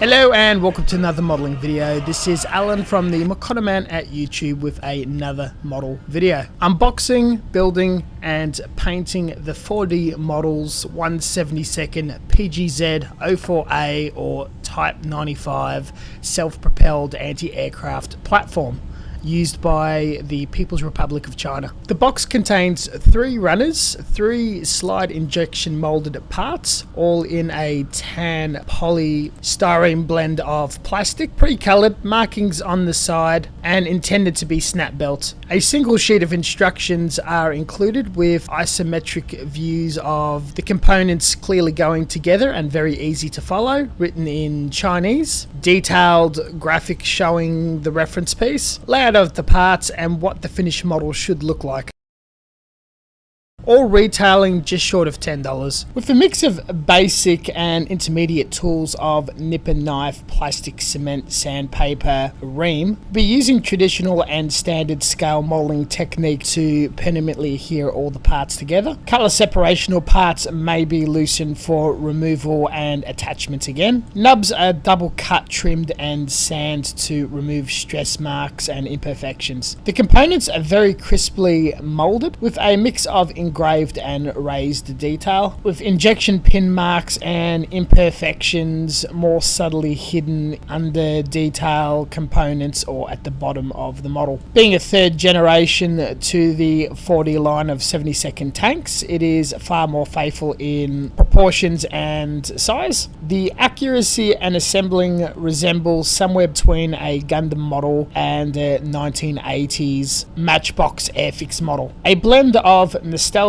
Hello and welcome to another modelling video. This is Alan from the Makona Man at YouTube with another model video. Unboxing, building and painting the 4D models 1/72nd PGZ-04a or Type 95 self-propelled anti-aircraft platform used by the People's Republic of China. The box contains 3 runners, 3 slide injection molded parts, all in a tan polystyrene blend of plastic, pre-colored, markings on the side, and intended to be snap belt. A single sheet of instructions are included with isometric views of the components clearly going together and very easy to follow, written in Chinese, detailed graphics showing the reference piece, layout of the parts and what the finished model should look like. All retailing just short of $10. With a mix of basic and intermediate tools of nipper knife, plastic, cement, sandpaper, ream, we'll be using traditional and standard scale molding technique to permanently adhere all the parts together. Color separational parts may be loosened for removal and attachment again. Nubs are double cut, trimmed and sand to remove stress marks and imperfections. The components are very crisply molded with a mix of engraved and raised detail, with injection pin marks and imperfections more subtly hidden under detail components or at the bottom of the model. Being a third generation to the 4D line of 72nd tanks, it is far more faithful in proportions and size. The accuracy and assembling resembles somewhere between a Gundam model and a 1980s Matchbox Airfix model. A blend of nostalgia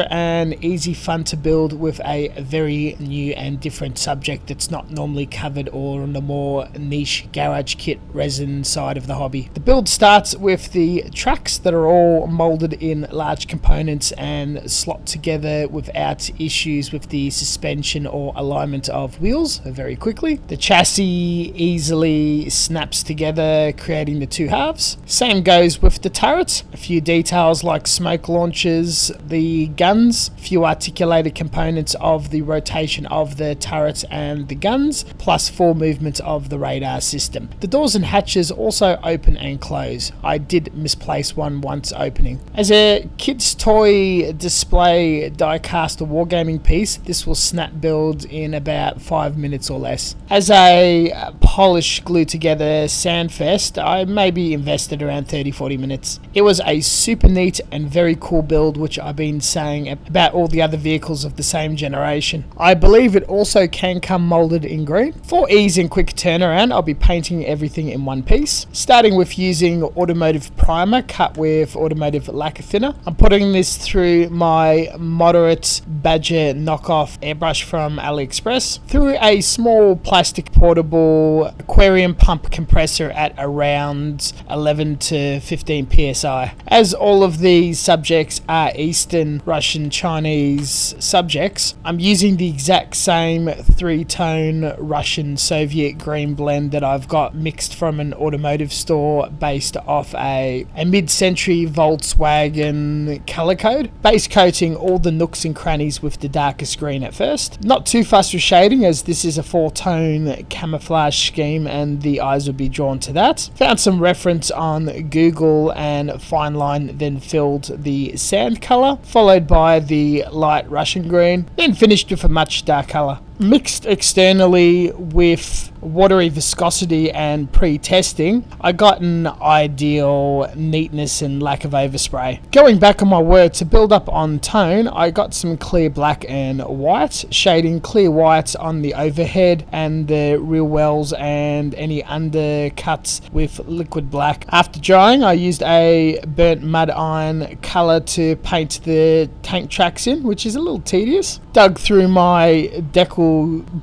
and easy fun to build with a very new and different subject that's not normally covered or on the more niche garage kit resin side of the hobby. The build starts with the tracks that are all molded in large components and slot together without issues with the suspension or alignment of wheels very quickly. The chassis easily snaps together, creating the 2 halves. Same goes with the turret. A few details like smoke launchers, the guns, few articulated components of the rotation of the turret and the guns, plus full movement of the radar system. The doors and hatches also open and close. I did misplace one once opening. As a kid's toy display die-cast wargaming piece, this will snap build in about 5 minutes or less. As a polish glue together sandfest, I maybe invested around 30-40 minutes. It was a super neat and very cool build, which I've been saying about all the other vehicles of the same generation. I believe it also can come molded in green. For ease and quick turnaround, I'll be painting everything in one piece, starting with using automotive primer cut with automotive lacquer thinner. I'm putting this through my moderate Badger knockoff airbrush from AliExpress through a small plastic portable aquarium pump compressor at around 11 to 15 psi. As all of these subjects are Eastern Russian Chinese subjects, I'm using the exact same 3-tone Russian Soviet green blend that I've got mixed from an automotive store based off a mid-century Volkswagen color code, base coating all the nooks and crannies with the darkest green at first. Not too fussed with shading, as this is a 4-tone camouflage scheme and the eyes will be drawn to that. Found some reference on Google and fine line, then filled the sand color, followed by the light Russian green, then finished with a much dark color. Mixed externally with watery viscosity and pre-testing, I got an ideal neatness and lack of overspray. Going back on my word, to build up on tone, I got some clear black and white, shading clear white on the overhead and the rear wells and any undercuts with liquid black. After drying, I used a burnt mud iron color to paint the tank tracks in, which is a little tedious. Dug through my decal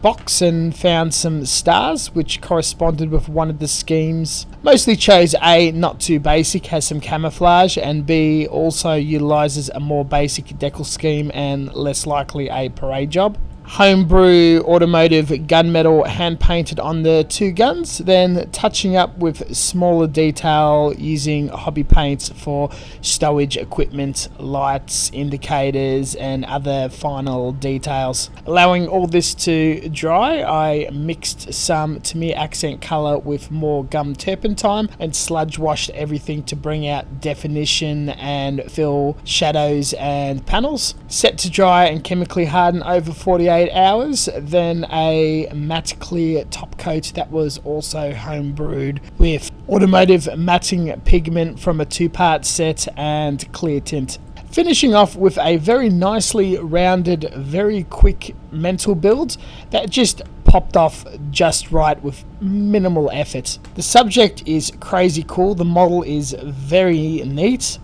box and found some stars which corresponded with one of the schemes. Mostly chose A, not too basic, has some camouflage, and B, also utilizes a more basic decal scheme and less likely a parade job. homebrew automotive gunmetal hand painted on the two guns, then touching up with smaller detail using hobby paints for stowage equipment, lights, indicators and other final details. Allowing all this to dry, I mixed some Tamiya accent colour with more gum turpentine and sludge washed everything to bring out definition and fill shadows and panels. Set to dry and chemically harden over 48 hours, then a matte clear top coat that was also home brewed with automotive matting pigment from a 2-part set and clear tint. Finishing off with a very nicely rounded, very quick mental build that just popped off just right with minimal effort. The subject is crazy cool, the model is very neat.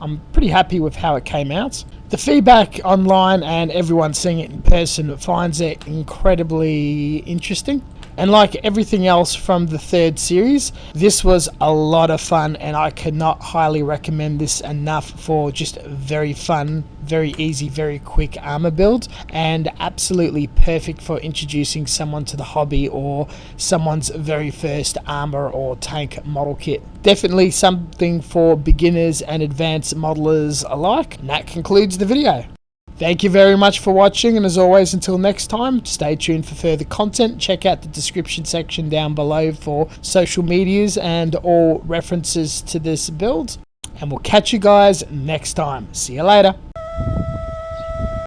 I'm pretty happy with how it came out. The feedback online and everyone seeing it in person finds it incredibly interesting. And like everything else from the third series, this was a lot of fun and I cannot highly recommend this enough for just very fun, very easy, very quick armor build, and absolutely perfect for introducing someone to the hobby or someone's very first armor or tank model kit. Definitely something for beginners and advanced modelers alike. And that concludes the video. Thank you very much for watching, and as always, until next time, stay tuned for further content. Check out the description section down below for social medias and all references to this build, and we'll catch you guys next time. See you later.